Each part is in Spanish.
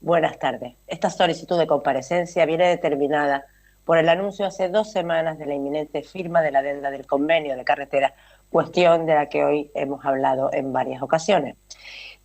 Buenas tardes. Esta solicitud de comparecencia viene determinada por el anuncio hace 2 semanas de la inminente firma de la adenda del convenio de carretera, cuestión de la que hoy hemos hablado en varias ocasiones.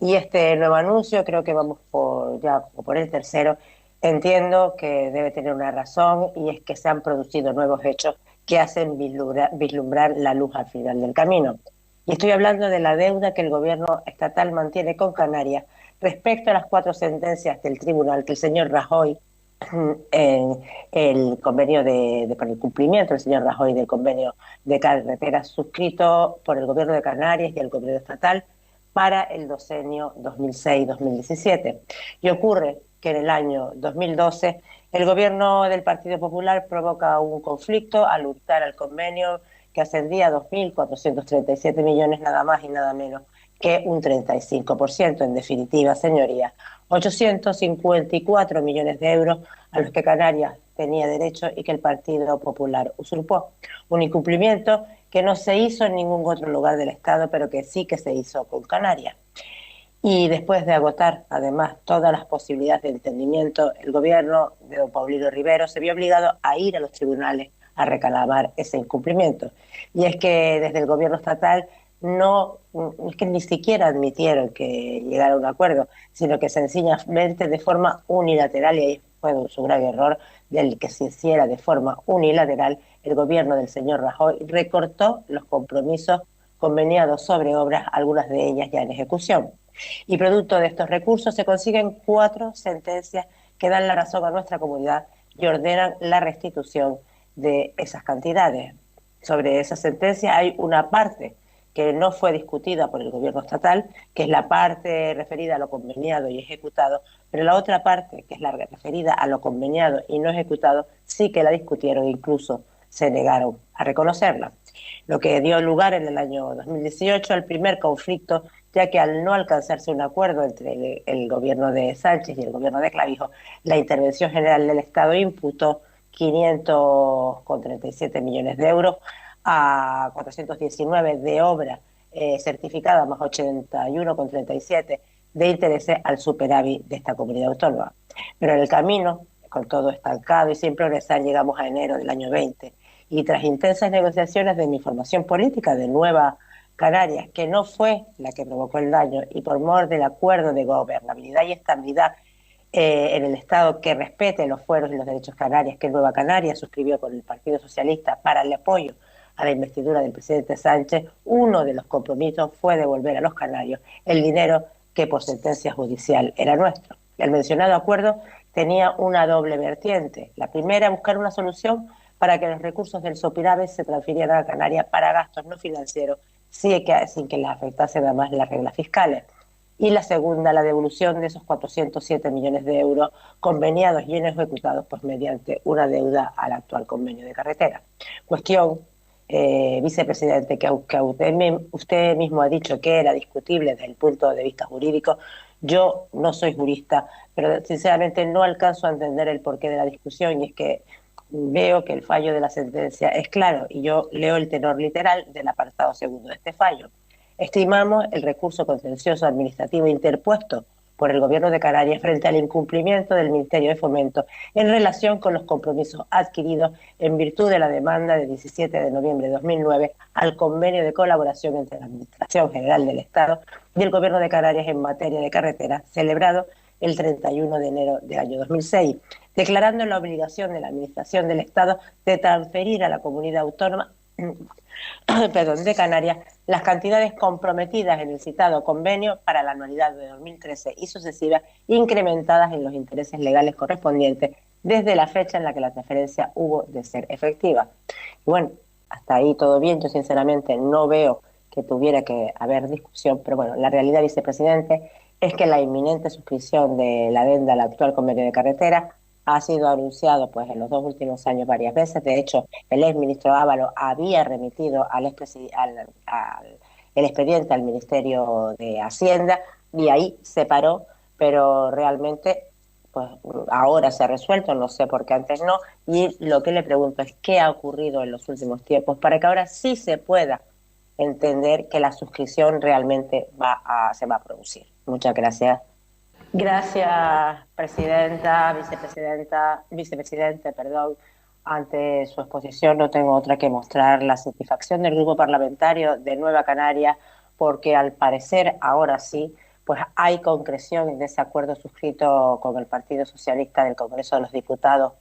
Y este nuevo anuncio, creo que vamos por el tercero, entiendo que debe tener una razón, y es que se han producido nuevos hechos que hacen vislumbrar la luz al final del camino. Y estoy hablando de la deuda que el gobierno estatal mantiene con Canarias respecto a las 4 sentencias del tribunal que el señor Rajoy, en el convenio por el cumplimiento del señor Rajoy del convenio de carreteras suscrito por el gobierno de Canarias y el gobierno estatal para el docenio 2006-2017. Y ocurre que en el año 2012 el gobierno del Partido Popular provoca un conflicto al hurtar al convenio que ascendía a 2.437 millones, nada más y nada menos que un 35%. En definitiva, señorías, 854 millones de euros a los que Canarias tenía derecho y que el Partido Popular usurpó. Un incumplimiento que no se hizo en ningún otro lugar del Estado, pero que sí que se hizo con Canarias. Y después de agotar, además, todas las posibilidades de entendimiento, el gobierno de don Paulino Rivero se vio obligado a ir a los tribunales a reclamar ese incumplimiento. Y es que desde el gobierno estatal no, es que ni siquiera admitieron que llegara a un acuerdo, sino que sencillamente de forma unilateral, y ahí fue su gran error, del que se hiciera de forma unilateral, el gobierno del señor Rajoy recortó los compromisos conveniados sobre obras, algunas de ellas ya en ejecución. Y producto de estos recursos se consiguen 4 sentencias que dan la razón a nuestra comunidad y ordenan la restitución de esas cantidades. Sobre esa sentencia hay una parte que no fue discutida por el gobierno estatal, que es la parte referida a lo conveniado y ejecutado, pero la otra parte, que es la referida a lo conveniado y no ejecutado, sí que la discutieron e incluso se negaron a reconocerla, lo que dio lugar en el año 2018 al primer conflicto, ya que al no alcanzarse un acuerdo entre el gobierno de Sánchez y el gobierno de Clavijo, la Intervención General del Estado imputó 537 millones de euros a 419 de obra certificada más 81,37 de intereses al superávit de esta comunidad autónoma. Pero en el camino, con todo estancado y sin progresar, llegamos a enero del año 20 y tras intensas negociaciones de mi formación política de Nueva Canarias, que no fue la que provocó el daño, y por mor del acuerdo de gobernabilidad y estabilidad en el Estado que respete los fueros y los derechos canarias que Nueva Canarias suscribió con el Partido Socialista para el apoyo a la investidura del presidente Sánchez, uno de los compromisos fue devolver a los canarios el dinero que por sentencia judicial era nuestro. El mencionado acuerdo tenía una doble vertiente. La primera, buscar una solución para que los recursos del Sopirave se transfirieran a Canarias para gastos no financieros, sin que les afectase nada más las reglas fiscales. Y la segunda, la devolución de esos 407 millones de euros conveniados y no ejecutados pues mediante una deuda al actual convenio de carretera. Cuestión, vicepresidente, que aunque usted mismo ha dicho que era discutible desde el punto de vista jurídico, yo no soy jurista, pero sinceramente no alcanzo a entender el porqué de la discusión, y es que veo que el fallo de la sentencia es claro y yo leo el tenor literal del apartado segundo de este fallo. Estimamos el recurso contencioso administrativo interpuesto por el Gobierno de Canarias frente al incumplimiento del Ministerio de Fomento en relación con los compromisos adquiridos en virtud de la demanda de 17 de noviembre de 2009 al convenio de colaboración entre la Administración General del Estado y el Gobierno de Canarias en materia de carreteras, celebrado el 31 de enero del año 2006, declarando la obligación de la Administración del Estado de transferir a la comunidad autónoma de Canarias las cantidades comprometidas en el citado convenio para la anualidad de 2013 y sucesivas, incrementadas en los intereses legales correspondientes desde la fecha en la que la transferencia hubo de ser efectiva. Y bueno, hasta ahí todo bien. Yo sinceramente no veo que tuviera que haber discusión, pero bueno, la realidad, vicepresidente, es que la inminente suscripción de la adenda al actual convenio de carretera ha sido anunciado pues en los 2 últimos años varias veces. De hecho, el exministro Ábalos había remitido el expediente al Ministerio de Hacienda y ahí se paró, pero realmente pues ahora se ha resuelto, no sé por qué antes no, y lo que le pregunto es qué ha ocurrido en los últimos tiempos para que ahora sí se pueda entender que la suscripción realmente se va a producir. Muchas gracias. Gracias, presidenta, vicepresidente, perdón. Ante su exposición no tengo otra que mostrar la satisfacción del grupo parlamentario de Nueva Canaria, porque al parecer ahora sí, pues hay concreción de ese acuerdo suscrito con el Partido Socialista del Congreso de los Diputados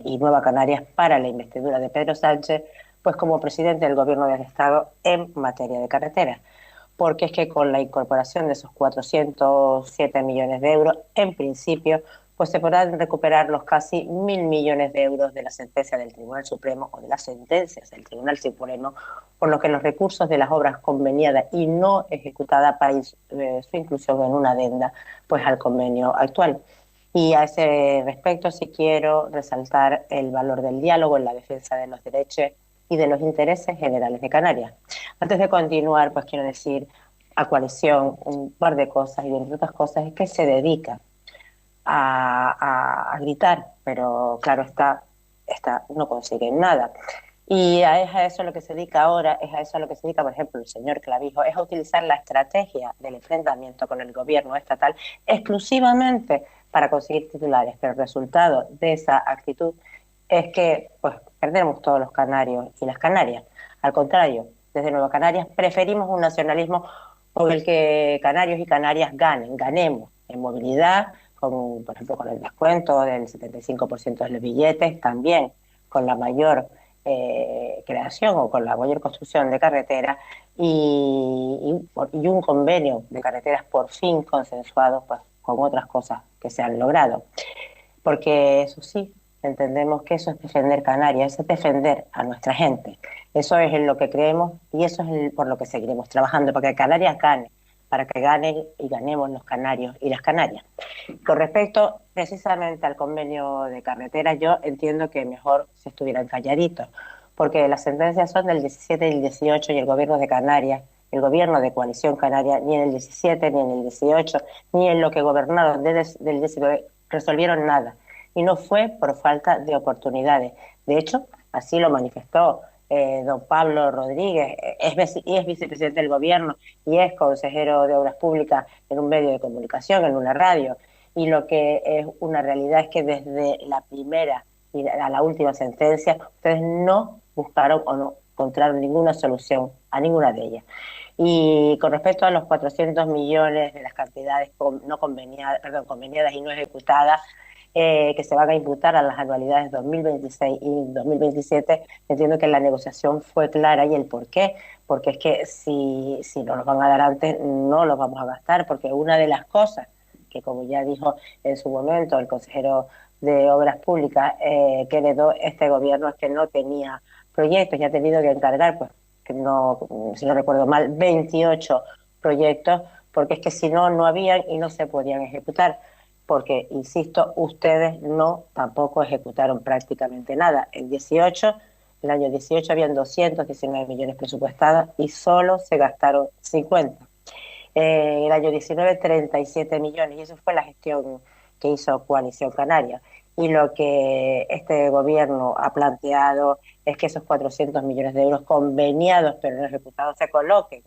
y Nueva Canarias para la investidura de Pedro Sánchez, pues como presidente del Gobierno del Estado en materia de carreteras, porque es que con la incorporación de esos 407 millones de euros, en principio, pues se podrán recuperar los casi 1.000 millones de euros de la sentencia del Tribunal Supremo o de las sentencias del Tribunal Supremo, por lo que los recursos de las obras conveniadas y no ejecutadas para su inclusión en una adenda pues al convenio actual. Y a ese respecto sí quiero resaltar el valor del diálogo en la defensa de los derechos y de los intereses generales de Canarias. Antes de continuar, pues quiero decir a coalición un par de cosas, y entre otras cosas es que se dedica a gritar, pero claro está, no consiguen nada. Y es a eso lo que se dedica ahora, es a eso a lo que se dedica, por ejemplo, el señor Clavijo, es a utilizar la estrategia del enfrentamiento con el gobierno estatal exclusivamente para conseguir titulares, pero el resultado de esa actitud es que pues perdemos todos los canarios y las Canarias. Al contrario, desde Nueva Canarias preferimos un nacionalismo con el que canarios y canarias ganemos en movilidad, por ejemplo, con el descuento del 75% de los billetes, también con la mayor creación o con la mayor construcción de carreteras y un convenio de carreteras por fin consensuado pues, con otras cosas que se han logrado. Porque eso sí, entendemos que eso es defender Canarias, es defender a nuestra gente. Eso es en lo que creemos y eso es por lo que seguiremos trabajando, para que Canarias gane, para que ganen y ganemos los canarios y las canarias. Con respecto precisamente al convenio de carreteras, yo entiendo que mejor si estuvieran calladitos, porque las sentencias son del 17 y el 18 y el gobierno de Canarias, el gobierno de Coalición Canaria, ni en el 17, ni en el 18, ni en lo que gobernaron del 19, resolvieron nada. Y no fue por falta de oportunidades. De hecho, así lo manifestó don Pablo Rodríguez, es vicepresidente del gobierno y es consejero de Obras Públicas en un medio de comunicación, en una radio. Y lo que es una realidad es que desde la primera y a la última sentencia, ustedes no buscaron o no encontraron ninguna solución a ninguna de ellas. Y con respecto a los 400 millones de las cantidades no conveniadas, perdón, conveniadas y no ejecutadas, que se van a imputar a las anualidades 2026 y 2027, entiendo que la negociación fue clara y el por qué, porque es que si no los van a dar antes, no los vamos a gastar, porque una de las cosas que, como ya dijo en su momento el consejero de Obras Públicas, que heredó este gobierno, es que no tenía proyectos y ha tenido que encargar, pues, que no, si no recuerdo mal, 28 proyectos, porque es que si no, no habían y no se podían ejecutar porque, insisto, ustedes no tampoco ejecutaron prácticamente nada. El año 18 habían 219 millones presupuestados y solo se gastaron 50. El año 19, 37 millones, y eso fue la gestión que hizo Coalición Canaria. Y lo que este gobierno ha planteado es que esos 400 millones de euros conveniados pero no ejecutados se coloquen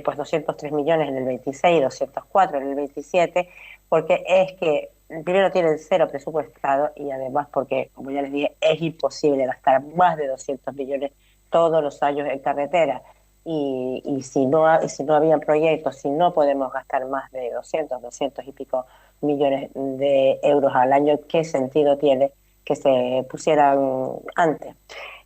pues 203 millones en el 26 y 204 en el 27, porque es que primero tienen cero presupuestado y además porque, como ya les dije, es imposible gastar más de 200 millones todos los años en carretera. Y si no habían proyectos, si no podemos gastar más de 200 y pico millones de euros al año, ¿qué sentido tiene que se pusieran antes?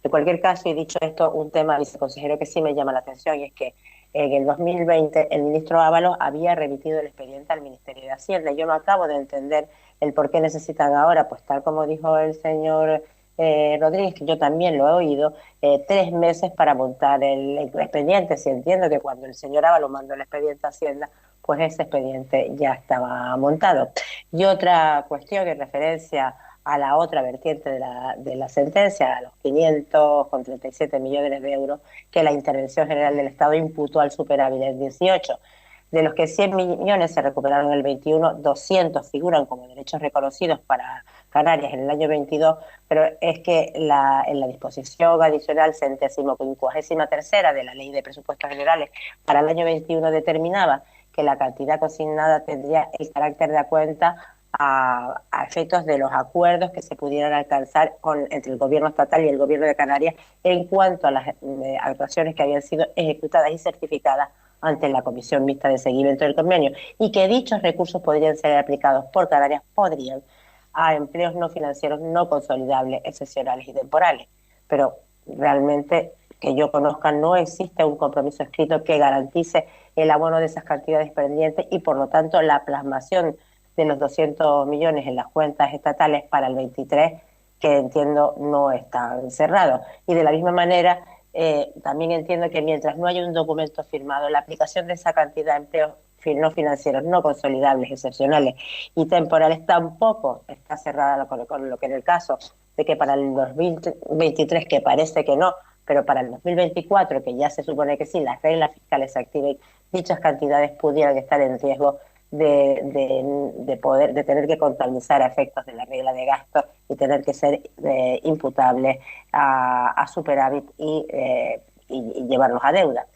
En cualquier caso, y dicho esto, un tema, viceconsejero, que sí me llama la atención y es que en el 2020 el ministro Ábalos había remitido el expediente al Ministerio de Hacienda. Yo no acabo de entender el por qué necesitan ahora, pues tal como dijo el señor Rodríguez, que yo también lo he oído, 3 meses para montar el expediente. Si entiendo que cuando el señor Ábalos mandó el expediente a Hacienda, pues ese expediente ya estaba montado. Y otra cuestión en referencia a la otra vertiente de la sentencia, a los 537 millones de euros que la Intervención General del Estado imputó al superávit del 18. De los que 100 millones se recuperaron en el 21, 200 figuran como derechos reconocidos para Canarias en el año 22, pero es que en la disposición adicional 153ª de la Ley de Presupuestos Generales para el año 21 determinaba que la cantidad consignada tendría el carácter de cuenta a efectos de los acuerdos que se pudieran alcanzar entre el gobierno estatal y el gobierno de Canarias en cuanto a las actuaciones que habían sido ejecutadas y certificadas ante la Comisión Mixta de Seguimiento del Convenio, y que dichos recursos podrían ser aplicados por Canarias, podrían, a empleos no financieros no consolidables, excepcionales y temporales. Pero realmente, que yo conozca, no existe un compromiso escrito que garantice el abono de esas cantidades pendientes y, por lo tanto, la plasmación de los 200 millones en las cuentas estatales para el 23, que entiendo no están cerrados. Y de la misma manera, también entiendo que mientras no haya un documento firmado, la aplicación de esa cantidad de empleos no financieros, no consolidables, excepcionales y temporales tampoco está cerrada con lo que en el caso de que para el 2023, que parece que no, pero para el 2024, que ya se supone que sí, las reglas fiscales se activen, dichas cantidades pudieran estar en riesgo de tener que contabilizar a efectos de la regla de gasto y tener que ser imputables a superávit y llevarlos a deuda.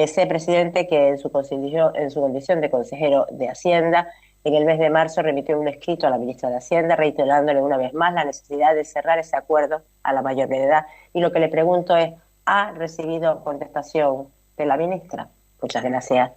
Sé, presidente, que en su condición de consejero de Hacienda, en el mes de marzo remitió un escrito a la ministra de Hacienda reiterándole una vez más la necesidad de cerrar ese acuerdo a la mayor brevedad. Y lo que le pregunto es, ¿ha recibido contestación de la ministra? Muchas gracias.